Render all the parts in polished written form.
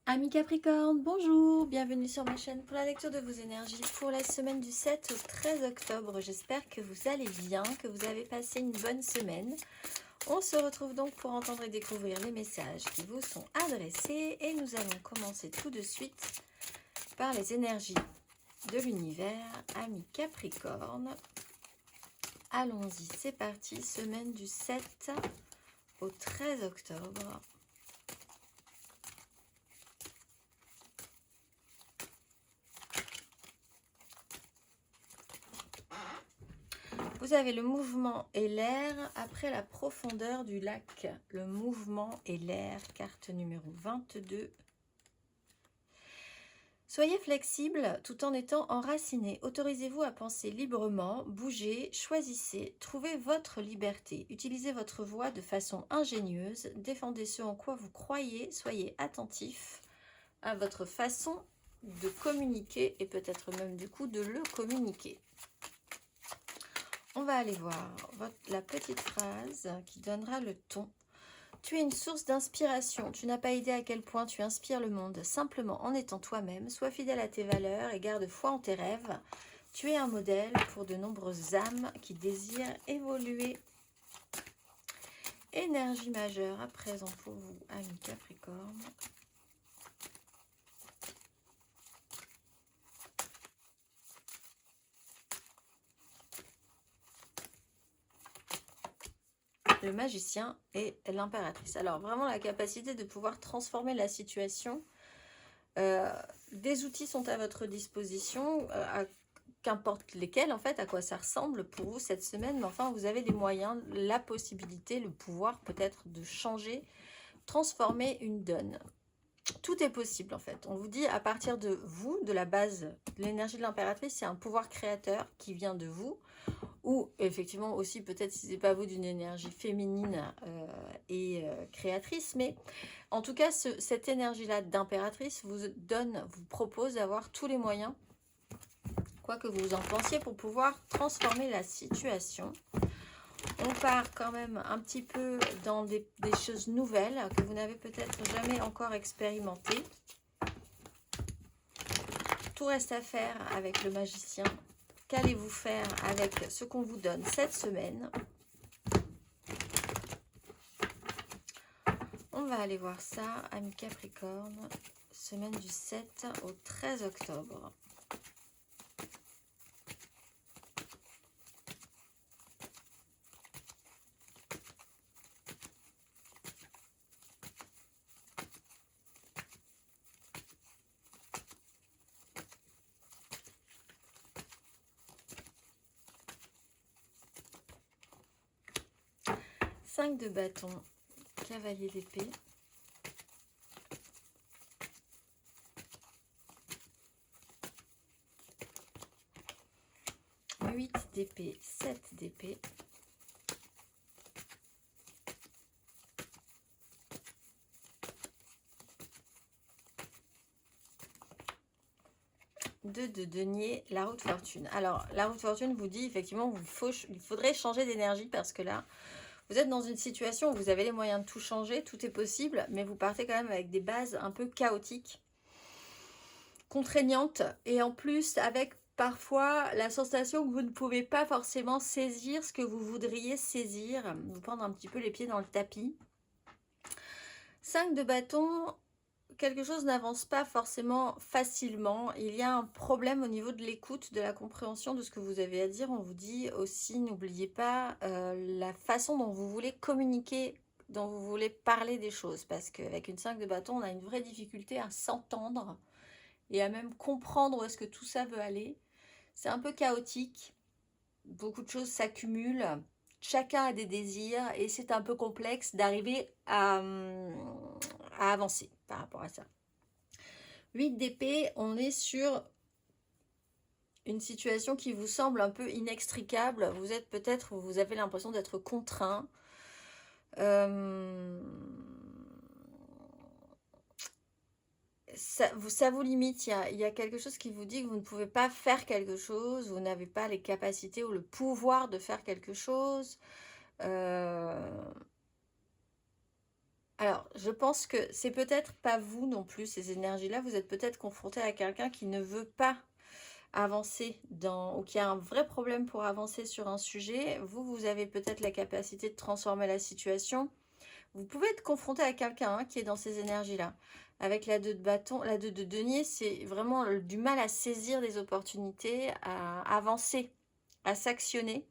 Amis Capricorne, bonjour, bienvenue sur ma chaîne pour la lecture de vos énergies pour la semaine du 7 au 13 octobre. J'espère que vous allez bien, que vous avez passé une bonne semaine. On se retrouve donc pour entendre et découvrir les messages qui vous sont adressés et nous allons commencer tout de suite par les énergies de l'univers. Amis Capricorne, allons-y, c'est parti, semaine du 7 au 13 octobre. Vous avez le mouvement et l'air après la profondeur du lac. Le mouvement et l'air, carte numéro 22. Soyez flexible tout en étant enraciné. Autorisez-vous à penser librement, bougez, choisissez, trouvez votre liberté. Utilisez votre voix de façon ingénieuse. Défendez ce en quoi vous croyez. Soyez attentif à votre façon de communiquer et peut-être même du coup de le communiquer. On va aller voir la petite phrase qui donnera le ton. Tu es une source d'inspiration. Tu n'as pas idée à quel point tu inspires le monde simplement en étant toi-même. Sois fidèle à tes valeurs et garde foi en tes rêves. Tu es un modèle pour de nombreuses âmes qui désirent évoluer. Énergie majeure à présent pour vous, amis Capricorne. Le magicien et l'impératrice. Alors vraiment la capacité de pouvoir transformer la situation. Des outils sont à votre disposition, qu'importe lesquels en fait, à quoi ça ressemble pour vous cette semaine, mais enfin vous avez les moyens, la possibilité, le pouvoir peut-être de changer, transformer une donne. Tout est possible en fait. On vous dit à partir de vous, de la base, l'énergie de l'impératrice, c'est un pouvoir créateur qui vient de vous, ou effectivement aussi peut-être si c'est pas vous d'une énergie féminine et créatrice, mais en tout cas cette énergie là d'impératrice vous propose d'avoir tous les moyens, quoi que vous en pensiez, pour pouvoir transformer la situation. On part quand même un petit peu dans des choses nouvelles que vous n'avez peut-être jamais encore expérimentées. Tout reste à faire avec le magicien. Qu'allez-vous faire avec ce qu'on vous donne cette semaine? On va aller voir ça, amis Capricorne, semaine du 7 au 13 octobre. Cinq de bâton, cavalier d'épée. 8 d'épée, 7 d'épée. 2 de denier, la roue de fortune. Alors, la roue de fortune vous dit effectivement il faudrait changer d'énergie parce que là, vous êtes dans une situation où vous avez les moyens de tout changer, tout est possible, mais vous partez quand même avec des bases un peu chaotiques, contraignantes, et en plus avec parfois la sensation que vous ne pouvez pas forcément saisir ce que vous voudriez saisir, vous prendre un petit peu les pieds dans le tapis. 5 de bâton, quelque chose n'avance pas forcément facilement. Il y a un problème au niveau de l'écoute, de la compréhension de ce que vous avez à dire. On vous dit aussi, n'oubliez pas la façon dont vous voulez communiquer, dont vous voulez parler des choses. Parce qu'avec une 5 de bâton, on a une vraie difficulté à s'entendre et à même comprendre où est-ce que tout ça veut aller. C'est un peu chaotique. Beaucoup de choses s'accumulent. Chacun a des désirs et c'est un peu complexe d'arriver à avancer par rapport à ça. 8 d'épée, on est sur une situation qui vous semble un peu inextricable. Vous êtes peut-être, vous avez l'impression d'être contraint. Ça vous limite. Il y a quelque chose qui vous dit que vous ne pouvez pas faire quelque chose, vous n'avez pas les capacités ou le pouvoir de faire quelque chose. Alors, je pense que c'est peut-être pas vous non plus, ces énergies-là. Vous êtes peut-être confronté à quelqu'un qui ne veut pas avancer ou qui a un vrai problème pour avancer sur un sujet. Vous avez peut-être la capacité de transformer la situation. Vous pouvez être confronté à quelqu'un qui est dans ces énergies-là. Avec la 2 de bâton, la 2 de denier, c'est vraiment du mal à saisir des opportunités, à avancer, à s'actionner.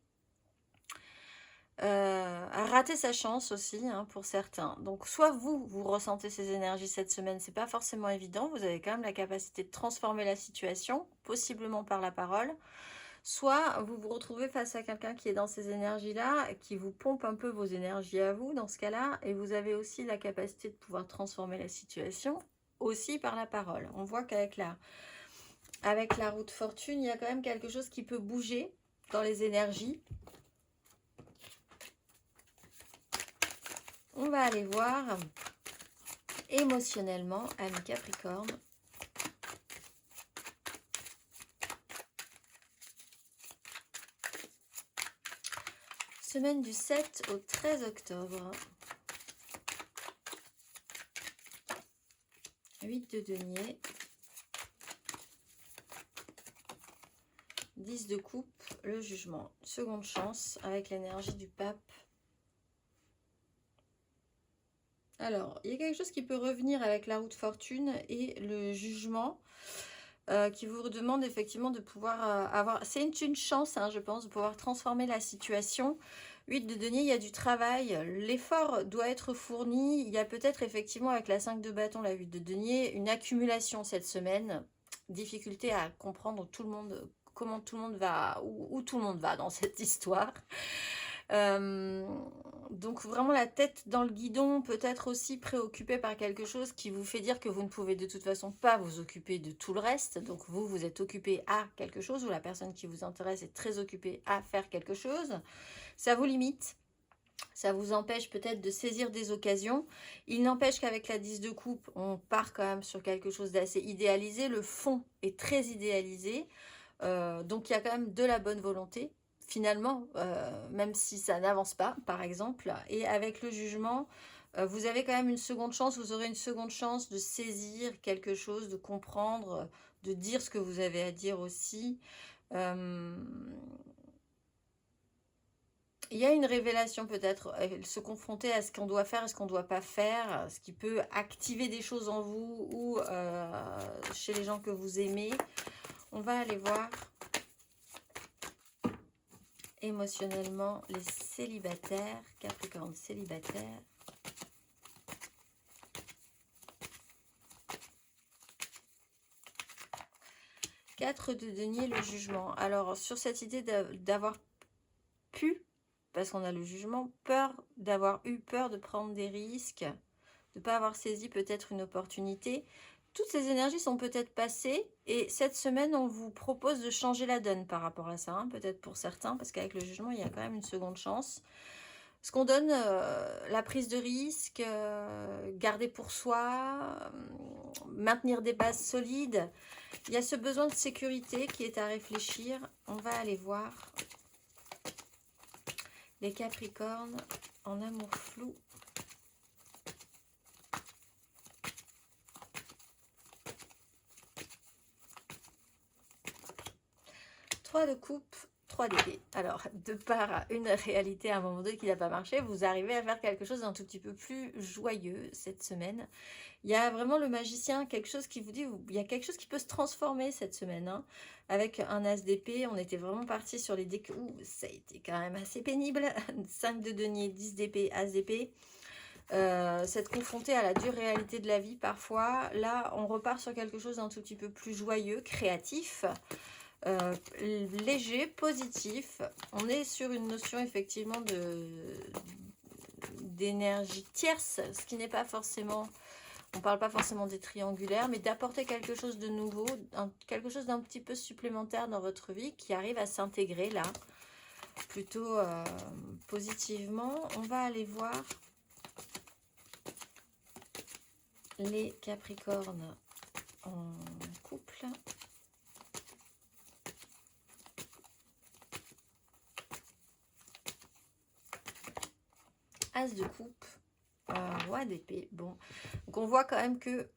À rater sa chance aussi, hein, pour certains. Donc soit vous ressentez ces énergies cette semaine, c'est pas forcément évident, vous avez quand même la capacité de transformer la situation, possiblement par la parole, soit vous vous retrouvez face à quelqu'un qui est dans ces énergies-là, qui vous pompe un peu vos énergies à vous dans ce cas-là, et vous avez aussi la capacité de pouvoir transformer la situation aussi par la parole. On voit qu'avec la roue de fortune, il y a quand même quelque chose qui peut bouger dans les énergies. On va aller voir émotionnellement, ami Capricorne. Semaine du 7 au 13 octobre. 8 de denier. 10 de coupe, le jugement. Seconde chance avec l'énergie du pape. Alors, il y a quelque chose qui peut revenir avec la roue de fortune et le jugement qui vous demande effectivement de pouvoir avoir... C'est une chance, hein, je pense, de pouvoir transformer la situation. 8 de denier, il y a du travail. L'effort doit être fourni. Il y a peut-être effectivement avec la 5 de bâton, la 8 de denier, une accumulation cette semaine. Difficulté à comprendre tout le monde, comment tout le monde va, où tout le monde va dans cette histoire. Donc vraiment la tête dans le guidon, peut-être aussi préoccupé par quelque chose qui vous fait dire que vous ne pouvez de toute façon pas vous occuper de tout le reste. Donc vous êtes occupé à quelque chose, ou la personne qui vous intéresse est très occupée à faire quelque chose. Ça vous limite, ça vous empêche peut-être de saisir des occasions. Il n'empêche qu'avec la 10 de coupe, on part quand même sur quelque chose d'assez idéalisé. Le fond est très idéalisé, donc il y a quand même de la bonne volonté. Finalement, même si ça n'avance pas, par exemple, et avec le jugement, vous avez quand même une seconde chance, vous aurez une seconde chance de saisir quelque chose, de comprendre, de dire ce que vous avez à dire aussi. Il y a une révélation peut-être, se confronter à ce qu'on doit faire et ce qu'on ne doit pas faire, ce qui peut activer des choses en vous ou chez les gens que vous aimez. On va aller voir émotionnellement les célibataires, Capricorne célibataire. Quatre de denier, le jugement. Alors sur cette idée d'avoir pu, parce qu'on a le jugement, d'avoir eu peur de prendre des risques, de ne pas avoir saisi peut-être une opportunité. Toutes ces énergies sont peut-être passées et cette semaine, on vous propose de changer la donne par rapport à ça, hein, peut-être pour certains, parce qu'avec le jugement, il y a quand même une seconde chance. Ce qu'on donne, la prise de risque, garder pour soi, maintenir des bases solides. Il y a ce besoin de sécurité qui est à réfléchir. On va aller voir les Capricornes en amour flou. De coupe, 3 d'épée. Alors, de par une réalité à un moment donné qui n'a pas marché, vous arrivez à faire quelque chose d'un tout petit peu plus joyeux cette semaine. Il y a vraiment le magicien, quelque chose qui vous dit, il y a quelque chose qui peut se transformer cette semaine. Hein. Avec un as d'épée, on était vraiment parti sur les decks où ça a été quand même assez pénible. 5 de denier, 10 d'épée, as d'épée. S'être confronté à la dure réalité de la vie parfois. Là, on repart sur quelque chose d'un tout petit peu plus joyeux, créatif. Léger, positif. On est sur une notion effectivement d'énergie tierce, ce qui n'est pas forcément, on parle pas forcément des triangulaires, mais d'apporter quelque chose de nouveau, quelque chose d'un petit peu supplémentaire dans votre vie qui arrive à s'intégrer là, plutôt positivement. On va aller voir les Capricornes en couple. As de coupe, Roi d'épée. Bon, donc on voit quand même que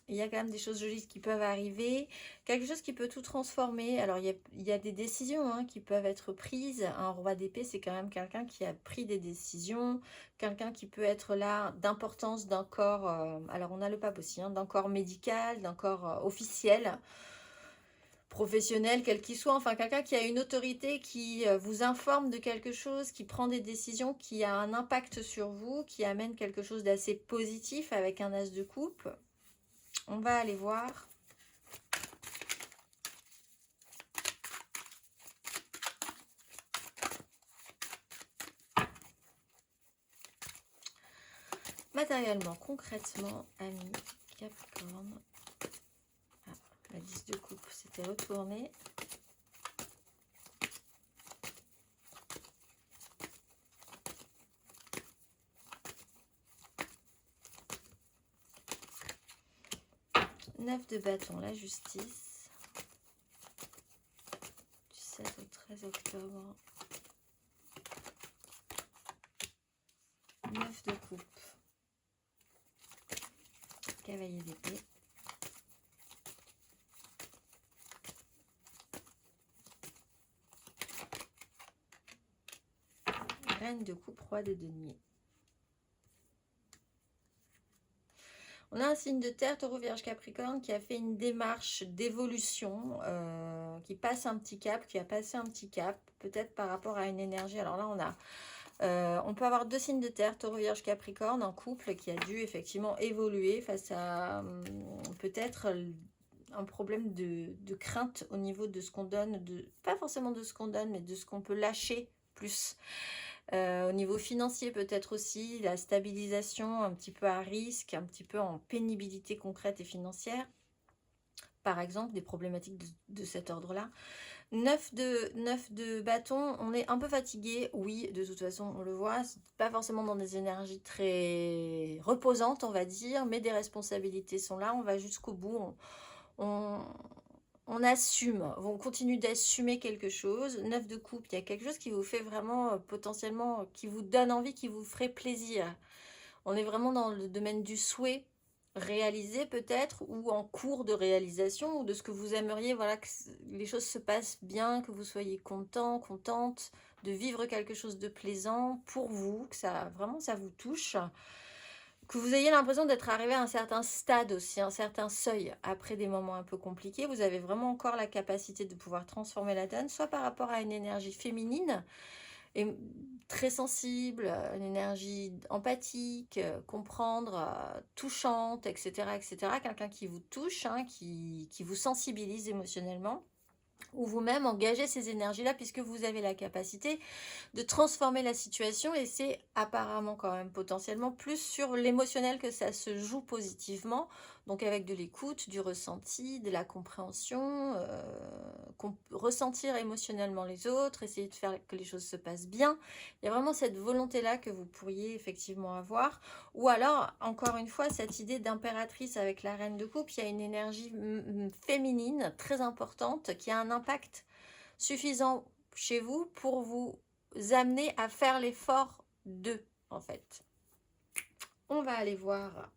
il y a quand même des choses jolies qui peuvent arriver, quelque chose qui peut tout transformer. Alors il y a des décisions hein, qui peuvent être prises. Un roi d'épée, c'est quand même quelqu'un qui a pris des décisions, quelqu'un qui peut être là d'importance d'un corps, alors on a le pape aussi, hein, d'un corps médical, d'un corps officiel, professionnel, quel qu'il soit, enfin quelqu'un qui a une autorité, qui vous informe de quelque chose, qui prend des décisions, qui a un impact sur vous, qui amène quelque chose d'assez positif avec un as de coupe. On va aller voir. Matériellement, concrètement, amis Capricorne. Ah, la 10 de coupe s'était retournée. Neuf de bâton, la justice. Du 7 au 13 octobre. 9 de coupe. Cavalier d'épée. Reine de coupe, roi de denier. On a un signe de terre, taureau, vierge, capricorne, qui a fait une démarche d'évolution, qui passe un petit cap, qui a passé un petit cap, peut-être par rapport à une énergie. Alors là, on peut avoir deux signes de terre, taureau, vierge, capricorne, un couple qui a dû effectivement évoluer face à peut-être un problème de crainte au niveau de ce qu'on donne, pas forcément de ce qu'on donne, mais de ce qu'on peut lâcher plus. Au niveau financier peut-être aussi, la stabilisation un petit peu à risque, un petit peu en pénibilité concrète et financière. Par exemple, des problématiques de cet ordre-là. 9 de bâton, on est un peu fatigué, oui, de toute façon, on le voit, pas forcément dans des énergies très reposantes, on va dire, mais des responsabilités sont là, on va jusqu'au bout, on assume, on continue d'assumer quelque chose. 9 de coupe, il y a quelque chose qui vous fait vraiment potentiellement, qui vous donne envie, qui vous ferait plaisir. On est vraiment dans le domaine du souhait réalisé peut-être, ou en cours de réalisation, ou de ce que vous aimeriez, voilà, que les choses se passent bien, que vous soyez content, contente de vivre quelque chose de plaisant pour vous, que ça vraiment ça vous touche, que vous ayez l'impression d'être arrivé à un certain stade aussi, un certain seuil après des moments un peu compliqués. Vous avez vraiment encore la capacité de pouvoir transformer la donne, soit par rapport à une énergie féminine, et très sensible, une énergie empathique, comprendre, touchante, etc. etc. Quelqu'un qui vous touche, hein, qui vous sensibilise émotionnellement, ou vous-même engager ces énergies-là, puisque vous avez la capacité de transformer la situation, et c'est apparemment quand même potentiellement plus sur l'émotionnel que ça se joue positivement, donc avec de l'écoute, du ressenti, de la compréhension, ressentir émotionnellement les autres, essayer de faire que les choses se passent bien. Il y a vraiment cette volonté-là que vous pourriez effectivement avoir, ou alors, encore une fois, cette idée d'impératrice avec la reine de coupe, il y a une énergie féminine très importante qui a un impact suffisant chez vous pour vous amener à faire l'effort de, en fait. On va aller voir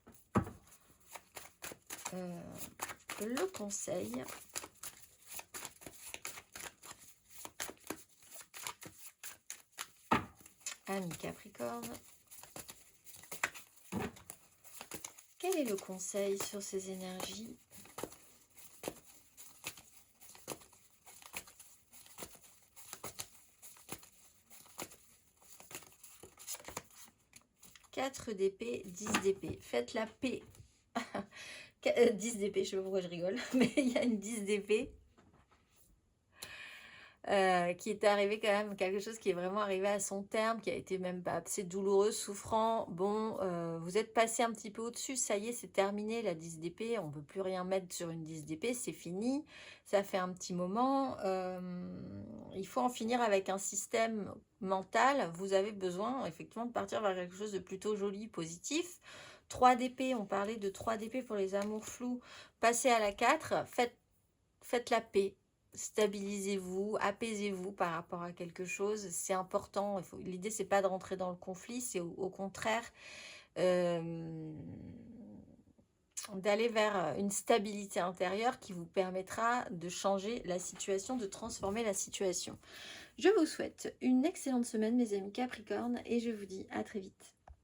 le conseil. Ami Capricorne. Quel est le conseil sur ces énergies ? d'épée, 10 d'épée. Faites la paix. 10 d'épée, je sais pas pourquoi je rigole, mais il y a une 10 d'épée qui est arrivé quand même, quelque chose qui est vraiment arrivé à son terme, qui a été même pas assez douloureux, souffrant. Bon, vous êtes passé un petit peu au-dessus, ça y est, c'est terminé la 10 d'épée, on ne peut plus rien mettre sur une 10 d'épée, c'est fini, ça fait un petit moment. Il faut en finir avec un système mental, vous avez besoin effectivement de partir vers quelque chose de plutôt joli, positif. 3 d'épée, on parlait de 3 d'épée pour les amours flous, passez à la 4, faites la paix. Stabilisez-vous, apaisez-vous par rapport à quelque chose, c'est important. L'idée, c'est pas de rentrer dans le conflit, c'est au contraire d'aller vers une stabilité intérieure qui vous permettra de changer la situation, de transformer la situation. Je vous souhaite une excellente semaine, mes amis Capricorne, et je vous dis à très vite.